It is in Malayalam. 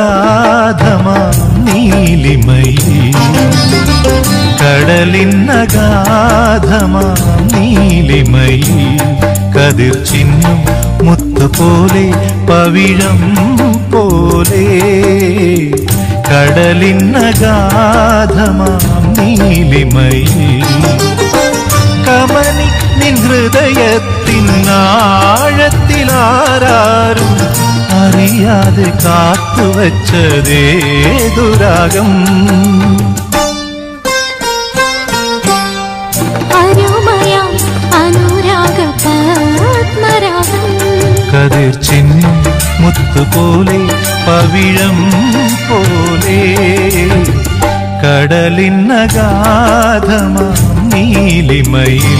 കടലിന്നഗാധമാം നീലിമയിൽ കടലിന്നഗാധമാം നീലിമയിൽ കതിർ ചിന്നും മുത്തുപോലെ പവിഴം പോലെ കടലിന്നഗാധമാം നീലിമയിൽ കമനി നിൻ ഹൃദയത്തിനാഴത്തിലാരും അറിയാതെ കാത്തുവച്ചതേതുരാഗം കതിർ ചിന്നും മുത്തുപോലെ പവിഴം പോലെ കടലിന്നഗാധമാം നീലിമയിൽ